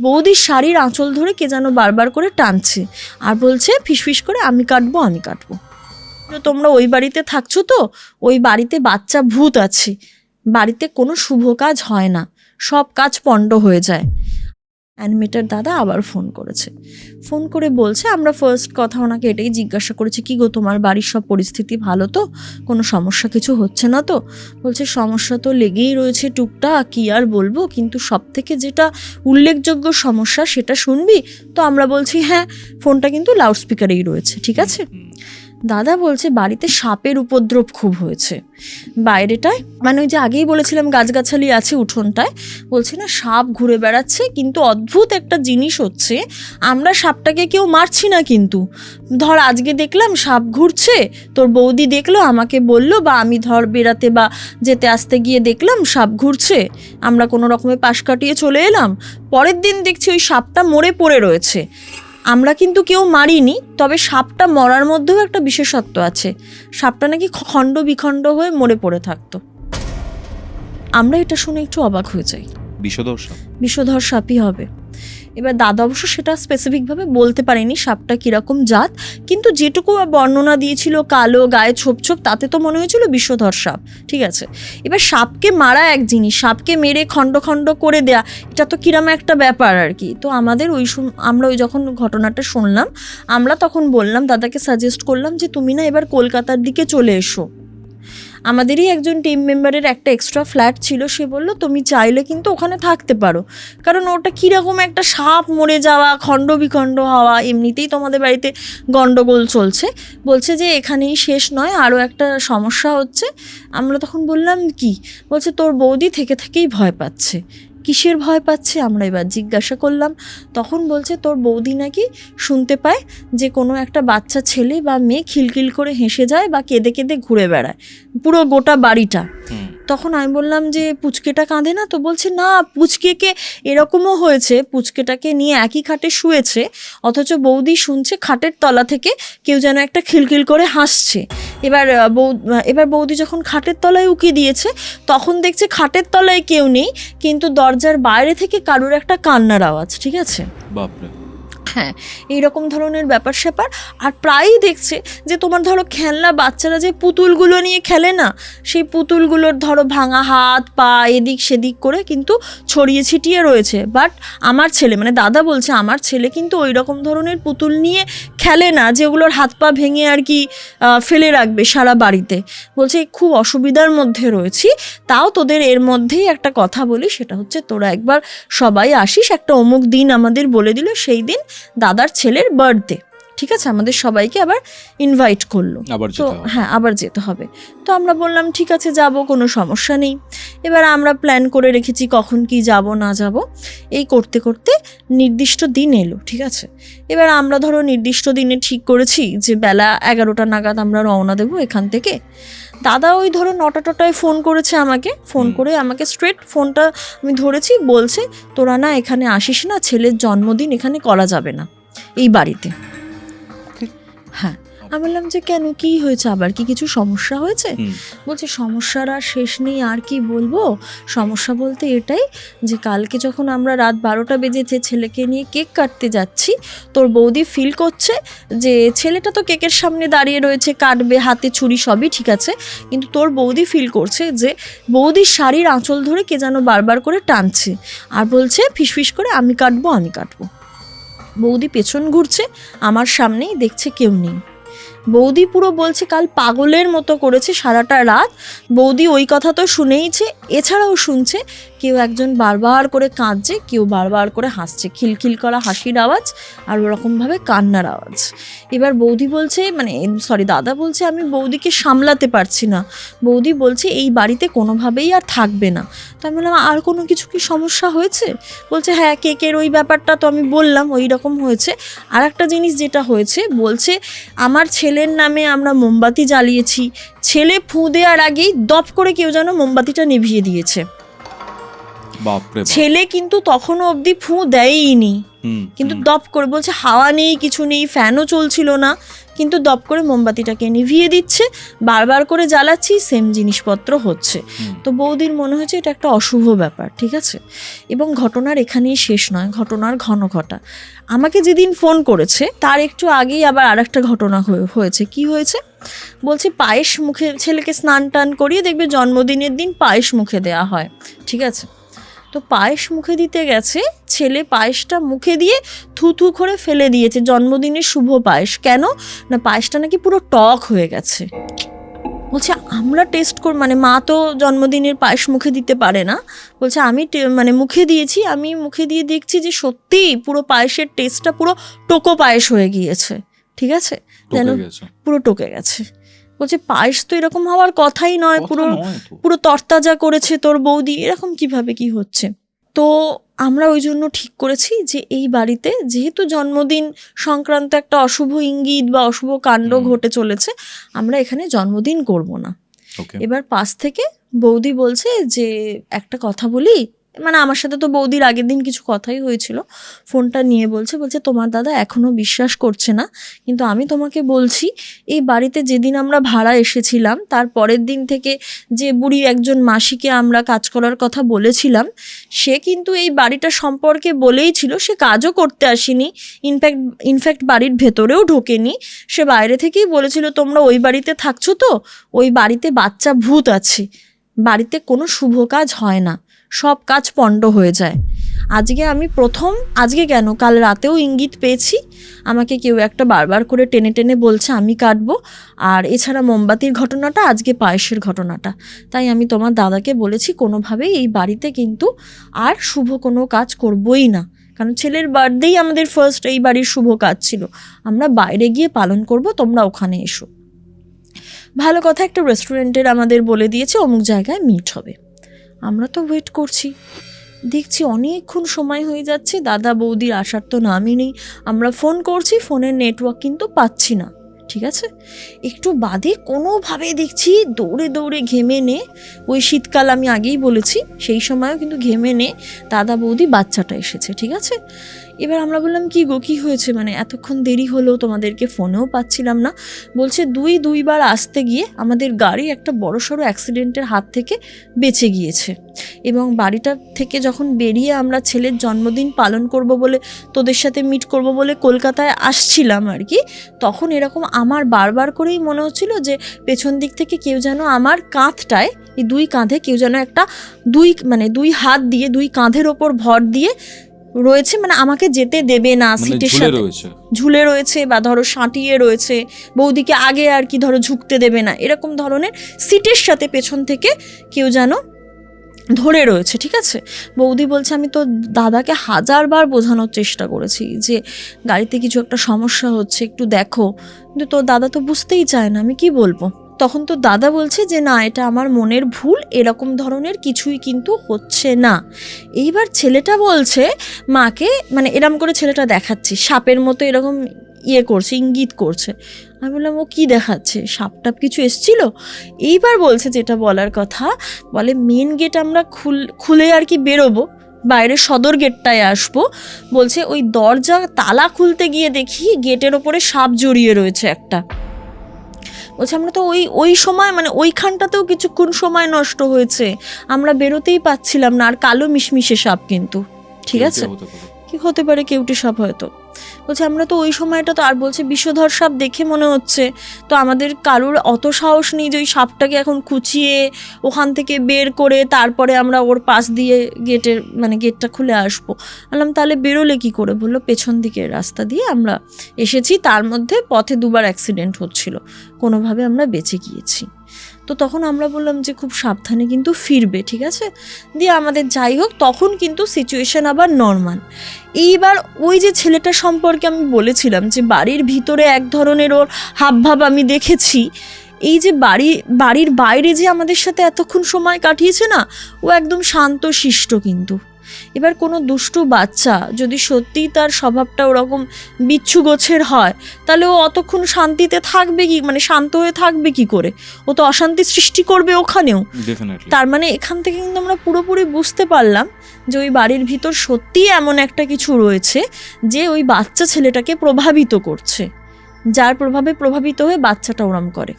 বৌদির শাড়ির আঁচল ধরে কে যেন বারবার করে টানছে আর বলছে ফিসফিস করে আমি কাটবো আমি কাটবো। তোমরা ওই বাড়িতে থাকছো তো, ওই বাড়িতে বাচ্চা ভূত আছে, বাড়িতে কোনো শুভ কাজ হয় না, সব কাজ পণ্ড হয়ে যায়। অ্যানিমেটার দাদা আবার ফোন করেছে, ফোন করে বলছে, আমরা ফার্স্ট কথা ওনাকে এটাই জিজ্ঞাসা করেছি, কি গো তোমার বাড়ির সব পরিস্থিতি ভালো তো, কোনো সমস্যা কিছু হচ্ছে না তো? বলছে সমস্যা তো লেগেই রয়েছে টুকটাক, কি আর বলবো, কিন্তু সব থেকে যেটা উল্লেখযোগ্য সমস্যা সেটা শুনবি তো? আমরা বলছি হ্যাঁ, ফোনটা কিন্তু লাউডস্পিকারেই রয়েছে, ঠিক আছে। দাদা বলছে বাড়িতে সাপের উপদ্রব খুব হয়েছে বাইরেটায়, মানে ওই যে আগেই বলেছিলাম গাছগাছালি আছে উঠোনটায়, বলছে না সাপ ঘুরে বেড়াচ্ছে, কিন্তু অদ্ভুত একটা জিনিস হচ্ছে, আমরা সাপটাকে কেউ মারছি না, কিন্তু ধর আজকে দেখলাম সাপ ঘুরছে, তোর বৌদি দেখলো আমাকে বললো, বা আমি ধর বেড়াতে বা যেতে আসতে গিয়ে দেখলাম সাপ ঘুরছে, আমরা কোনো রকমে পাশ কাটিয়ে চলে এলাম, পরের দিন দেখছি ওই সাপটা মরে পড়ে রয়েছে। আমরা কিন্তু কেউ মারিনি, তবে সাপটা মরার মধ্যেও একটা বিশেষত্ব আছে, সাপটা নাকি খণ্ড বিখণ্ড হয়ে মরে পড়ে থাকতো। আমরা এটা শুনে একটু অবাক হয়ে যাই, বিষধর সাপই হবে। এবার দাদা অবশ্য সেটা স্পেসিফিকভাবে বলতে পারেনি সাপটা কীরকম জাত, কিন্তু যেটুকু বর্ণনা দিয়েছিল কালো, গায়ে ছোপ ছোপ, তাতে তো মনে হয়েছিল বিষধর সাপ, ঠিক আছে। এবার সাপকে মারা এক জিনিস, সাপকে মেরে খণ্ড খণ্ড করে দেয়া এটা তো কিরম একটা ব্যাপার আর কি। তো আমাদের আমরা যখন ঘটনাটা শুনলাম, আমরা তখন বললাম, দাদাকে সাজেস্ট করলাম যে তুমি না এবার কলকাতার দিকে চলে এসো। আমাদেরই একজন টিম মেম্বারের একটা এক্সট্রা ফ্ল্যাট ছিল, সে বলল তুমি চাইলে কিন্তু ওখানে থাকতে পারো, কারণ ওটা কীরকম একটা সাপ মরে যাওয়া, খণ্ড বিখণ্ড হওয়া, এমনিতেই তোমাদের বাড়িতে গণ্ডগোল চলছে, বলছে যে এখানেই শেষ নয়, আরও একটা সমস্যা হচ্ছে। আমরা তখন বললাম কি? বলছে তোর বৌদি থেকে থেকেই ভয় পাচ্ছে। কিসের ভয় পাচ্ছে আমরা এবার জিজ্ঞাসা করলাম, তখন বলছে তোর বৌদি নাকি শুনতে পায় যে কোনো একটা বাচ্চা ছেলে বা মেয়ে খিলখিল করে হেসে যায় বা কেঁদে কেঁদে ঘুরে বেড়ায় পুরো গোটা বাড়িটা। তখন আমি বললাম যে পুচকেটা কাঁদে না তো? বলছে না, পুচকেকে এরকমও হয়েছে, পুচকেটাকে নিয়ে একই খাটে শুয়েছে, অথচ বৌদি শুনছে খাটের তলা থেকে কেউ যেন একটা খিলখিল করে হাসছে। এবার বৌদি যখন খাটের তলায় উকি দিয়েছে, তখন দেখছে খাটের তলায় কেউ নেই, কিন্তু দরজার বাইরে থেকে কারুর একটা কান্নার আওয়াজ, ঠিক আছে। বাপরে। হ্যাঁ, এইরকম ধরনের ব্যাপার স্যাপার। আর প্রায়ই দেখছে যে তোমার ধরো খেলনা বাচ্চারা যে পুতুলগুলো নিয়ে খেলে না, সেই পুতুলগুলোর ধরো ভাঙা হাত পা এদিক সেদিক করে কিন্তু ছড়িয়ে ছিটিয়ে রয়েছে। বাট আমার ছেলে, মানে দাদা বলছে আমার ছেলে কিন্তু ওই রকম ধরনের পুতুল নিয়ে খেলে না যেগুলোর হাত পা ভেঙে আর কি ফেলে রাখবে সারা বাড়িতে। বলছে খুব অসুবিধার মধ্যে রয়েছি, তাও তোদের এর মধ্যেই একটা কথা বলি, সেটা হচ্ছে তোরা একবার সবাই আসিস, একটা অমুক দিন আমাদের বলে দিল, সেই দিন দাদার ছেলের বার্থডে, ঠিক আছে, আমাদের সবাইকে আবার ইনভাইট করলো, তো হ্যাঁ আবার যেতে হবে। তো আমরা বললাম ঠিক আছে যাব, কোনো সমস্যা নেই। এবার আমরা প্ল্যান করে রেখেছি কখন কি যাব না যাব, এই করতে করতে নির্দিষ্ট দিন এলো, ঠিক আছে। এবার আমরা ধরো নির্দিষ্ট দিনে ঠিক করেছি যে বেলা 11টা নাগাদ আমরা রওনা দেবো এখান থেকে। দাদা ওই ধরো 9টায় ফোন করেছে আমাকে, ফোন করে আমাকে স্ট্রেট ফোনটা আমি ধরেছি, বলছে তোরা না এখানে আসিস না, ছেলের জন্মদিন এখানে করা যাবে না এই বাড়িতে। হ্যাঁ, আমি বললাম যে কেন, কি হয়েছে, আবার কি কিছু সমস্যা হয়েছে? বলছে সমস্যার আর শেষ নেই, আর কি বলবো, সমস্যা বলতে এটাই যে কালকে যখন আমরা রাত 12টা বেজেছে ছেলেকে নিয়ে কেক কাটতে যাচ্ছি, তোর বৌদি ফিল করছে যে ছেলেটা তো কেকের সামনে দাঁড়িয়ে রয়েছে, কাটবে, হাতে ছুরি সবই ঠিক আছে, কিন্তু তোর বৌদি ফিল করছে যে বৌদির শাড়ির আঁচল ধরে কে যেন বারবার করে টানছে আর বলছে ফিসফিস করে আমি কাটবো আমি কাটবো। বৌদি পেছন ঘুরছে, আমার সামনেই দেখছে কেউ নেই। বৌদি পুরো বলছে কাল পাগলের মতো করেছে সারাটা রাত। বৌদি ওই কথা তো শুনেইছে, এছাড়াও শুনছে কেউ একজন বারবার করে কাঁদছে, কেউ বারবার করে হাসছে, খিলখিল করা হাসির আওয়াজ আর ওরকমভাবে কান্নার আওয়াজ। এবার বৌদি বলছে, দাদা বলছে আমি বৌদিকে সামলাতে পারছি না, বৌদি বলছে এই বাড়িতে কোনোভাবেই আর থাকবে না। তো আমি বললাম আর কোনো কিছু কি সমস্যা হয়েছে? বলছে হ্যাঁ, কেকের ওই ব্যাপারটা তো আমি বললাম ওই রকম হয়েছে, আর একটা জিনিস যেটা হয়েছে, বলছে আমার ছেলের নামে আমরা মোমবাতি জ্বালিয়েছি, ছেলে ফু দেওয়ার আগেই দপ করে কেউ যেন মোমবাতিটা নিভিয়ে দিয়েছে। বাপরে বাপ। ছেলে কিন্তু তখনও অবধি ফু দেয়ইনি, কিন্তু দপ করে বলছে হাওয়া নেই, কিছু নেই, ফ্যানও চলছিল না, কিন্তু দপ করে মোমবাতিটাকে নিভিয়ে দিচ্ছে, বারবার করে জ্বালাচ্ছি, সেম জিনিসপত্র হচ্ছে। তো বৌদির মনে হয়েছে এটা একটা অশুভ ব্যাপার, ঠিক আছে। এবং ঘটনার এখানেই শেষ নয়, ঘটনার ঘন ঘটা। আমাকে যেদিন ফোন করেছে তার একটু আগেই আবার আরেকটা ঘটনা হয়েছে। কি হয়েছে বলছে, পায়েস মুখে, ছেলেকে স্নান টান করিয়ে দেখবে জন্মদিনের দিন পায়েস মুখে দেওয়া হয়, ঠিক আছে। তো পায়েস মুখে দিতে গেছে, ছেলে পায়েসটা মুখে দিয়ে থু থু করে ফেলে দিয়েছে, জন্মদিনের শুভ পায়েস। কেন না, পায়েসটা নাকি পুরো টক হয়ে গেছে। বলছে আমরা টেস্ট মানে মা তো জন্মদিনের পায়েস মুখে দিতে পারে না, বলছে আমি মানে মুখে দিয়েছি, আমি মুখে দিয়ে দেখছি যে সত্যি পুরো পায়েসের টেস্টটা পুরো টোকো পায়েস হয়ে গিয়েছে, ঠিক আছে, যেন পুরো টকে গেছে। বলছে পায়েস তো এরকম হওয়ার কথাই নয়, পুরো তরতাজা করেছে তোর বৌদি, এরকম কিভাবে কি হচ্ছে। তো আমরা ওই জন্য ঠিক করেছি যে এই বাড়িতে যেহেতু জন্মদিন সংক্রান্ত একটা অশুভ ইঙ্গিত বা অশুভ কাণ্ড ঘটে চলেছে, আমরা এখানে জন্মদিন করব না। এবার পাশ থেকে বৌদি বলছে যে একটা কথা বলি, মানে আমার সাথে তো বৌদির আগের দিন কিছু কথাই হয়েছিল, ফোনটা নিয়ে বলছে তোমার দাদা এখনও বিশ্বাস করছে না, কিন্তু আমি তোমাকে বলছি এই বাড়িতে যেদিন আমরা ভাড়া এসেছিলাম তার পরের দিন থেকে যে বুড়ি একজন মাসিকে আমরা কাজ করার কথা বলেছিলাম, সে কিন্তু এই বাড়িটা সম্পর্কে বলেই ছিল, সে কাজও করতে আসেনি, ইনফ্যাক্ট বাড়ির ভেতরেও ঢোকেনি, সে বাইরে থেকেই বলেছিল তোমরা ওই বাড়িতে থাকছো তো, ওই বাড়িতে বাচ্চা ভূত আছে, বাড়িতে কোনো শুভ কাজ হয় না, সব কাজ পণ্ড হয়ে যায়। আজকে কেন, কাল রাতেও ইঙ্গিত পেয়েছি, আমাকে কেউ একটা বারবার করে টেনে টেনে বলছে আমি কাটবো, আর এছাড়া মোমবাতির ঘটনাটা, আজকে পায়েসের ঘটনাটা। তাই আমি তোমার দাদাকে বলেছি কোনোভাবেই এই বাড়িতে কিন্তু আর শুভ কোনো কাজ করবই না, কারণ ছেলের বার্থডেই আমাদের ফার্স্ট এই বাড়ির শুভ কাজ ছিল, আমরা বাইরে গিয়ে পালন করব, তোমরা ওখানে এসো। ভালো কথা, একটা রেস্টুরেন্টের আমাদের বলে দিয়েছে অমুক জায়গায় মিট হবে। আমরা তো ওয়েট করছি, দেখছি অনেকক্ষণ সময় হয়ে যাচ্ছে, দাদা বৌদির আসার তো নামই নেই। আমরা ফোন করছি, ফোনের নেটওয়ার্ক কিন্তু পাচ্ছি না, ঠিক আছে। একটু বাদে কোনোভাবে দেখছি দৌড়ে দৌড়ে ঘেমে নে, ওই শীতকাল আমি আগেই বলেছি, সেই সময়ও কিন্তু ঘেমে নে দাদা বৌদি বাচ্চাটা এসেছে, ঠিক আছে। এবার আমরা বললাম কি গো, কী হয়েছে, মানে এতক্ষণ দেরি হলো, তোমাদেরকে ফোনেও পাচ্ছিলাম না। বলছে দুইবার আসতে গিয়ে আমাদের গাড়ি একটা বড়সড় অ্যাক্সিডেন্টের হাত থেকে বেঁচে গিয়েছে, এবং বাড়িটা থেকে যখন বেরিয়ে আমরা ছেলের জন্মদিন পালন করব বলে, তোদের সাথে মিট করব বলে কলকাতায় আসছিলাম আর কি, তখন এরকম আমার বারবার করেই মনে হচ্ছিল যে পেছন দিক থেকে কেউ যেন আমার কাঁধটায়, এই দুই কাঁধে কেউ যেন একটা দুই হাত দিয়ে দুই কাঁধের ওপর ভর দিয়ে রয়েছে, মানে আমাকে যেতে দেবে না, সিটের সাথে ঝুলে রয়েছে বা ধরো সাঁটিয়ে রয়েছে, বৌদিকে আগে আর কি ধরো ঝুঁকতে দেবে না, এরকম ধরনের সিটের সাথে পেছন থেকে কেউ যেন ধরে রয়েছে, ঠিক আছে। বৌদি বলছে আমি তো দাদাকে 1000 বার বোঝানোর চেষ্টা করেছি যে গাড়িতে কিছু একটা সমস্যা হচ্ছে, একটু দেখো, কিন্তু তো দাদা তো বুঝতেই চায় না, আমি কি বলবো। তখন তো দাদা বলছে যে না, এটা আমার মনের ভুল, এরকম ধরনের কিছুই কিন্তু হচ্ছে না। এইবার ছেলেটা বলছে মাকে, মানে এরকম করে ছেলেটা দেখাচ্ছে, সাপের মতো এরকম করছে, ইঙ্গিত করছে। আমি বললাম ও কি দেখাচ্ছে, সাপটাপ কিছু এসছিল। এইবার বলছে যেটা বলার কথা, বলে মেন গেট আমরা খুলে আর কি বেরোবো, বাইরের সদর গেটটায় আসবো, বলছে ওই দরজা তালা খুলতে গিয়ে দেখি গেটের ওপরে সাপ জড়িয়ে রয়েছে একটা। বলছে আমরা তো ওই সময়, মানে ওইখানটাতেও কিছুক্ষণ সময় নষ্ট হয়েছে, আমরা বেরোতেই পাচ্ছিলাম না, আর কালো মিশমিশে সাপ কিন্তু, ঠিক আছে, কি হতে পারে, কেউটে সাপ হয়তো। বলছে আমরা তো ওই সময়টা তো, আর বলছে বিষধর সাপ দেখে মনে হচ্ছে, তো আমাদের কারোর অত সাহস নেই যে ওই সাপটাকে এখন খুঁচিয়ে ওখান থেকে বের করে তারপরে আমরা ওর পাশ দিয়ে গেটটা খুলে আসবো। বললাম তাহলে বেরোলে কি করে, বললো পেছন দিকের রাস্তা দিয়ে আমরা এসেছি, তার মধ্যে পথে 2বার অ্যাক্সিডেন্ট হচ্ছিল, কোনোভাবে আমরা বেঁচে গিয়েছি। তো তখন আমরা বললাম যে খুব সাবধানে কিন্তু ফিরবে, ঠিক আছে। দিয়ে আমাদের যাই হোক, তখন কিন্তু সিচুয়েশন আবার নর্মাল। এইবার ওই যে ছেলেটা সম্পর্কে আমি বলেছিলাম যে বাড়ির ভিতরে এক ধরনের ওর হাবভাব আমি দেখেছি, এই যে বাড়ির বাইরে যে আমাদের সাথে এতক্ষণ সময় কাটিয়েছে না, ও একদম শান্ত শিষ্ট কিন্তু, এবার কোনো দুষ্টু বাচ্চা যদি সত্যিই তার স্বভাবটা ওরকম বিচ্ছু গোছের হয়, তাহলে ও অতক্ষণ শান্তিতে থাকবে কি, মানে শান্ত হয়ে থাকবে কি করে? ও তো অশান্তি সৃষ্টি করবে ওখানেও। ডেফিনেটলি। তার মানে এখান থেকে কিন্তু আমরা পুরোপুরি বুঝতে পারলাম যে ওই বাড়ির ভিতর সত্যিই এমন একটা কিছু রয়েছে যে ওই বাচ্চা ছেলেটাকে প্রভাবিত করছে, যার প্রভাবে প্রভাবিত হয়ে বাচ্চাটা ওরম করে।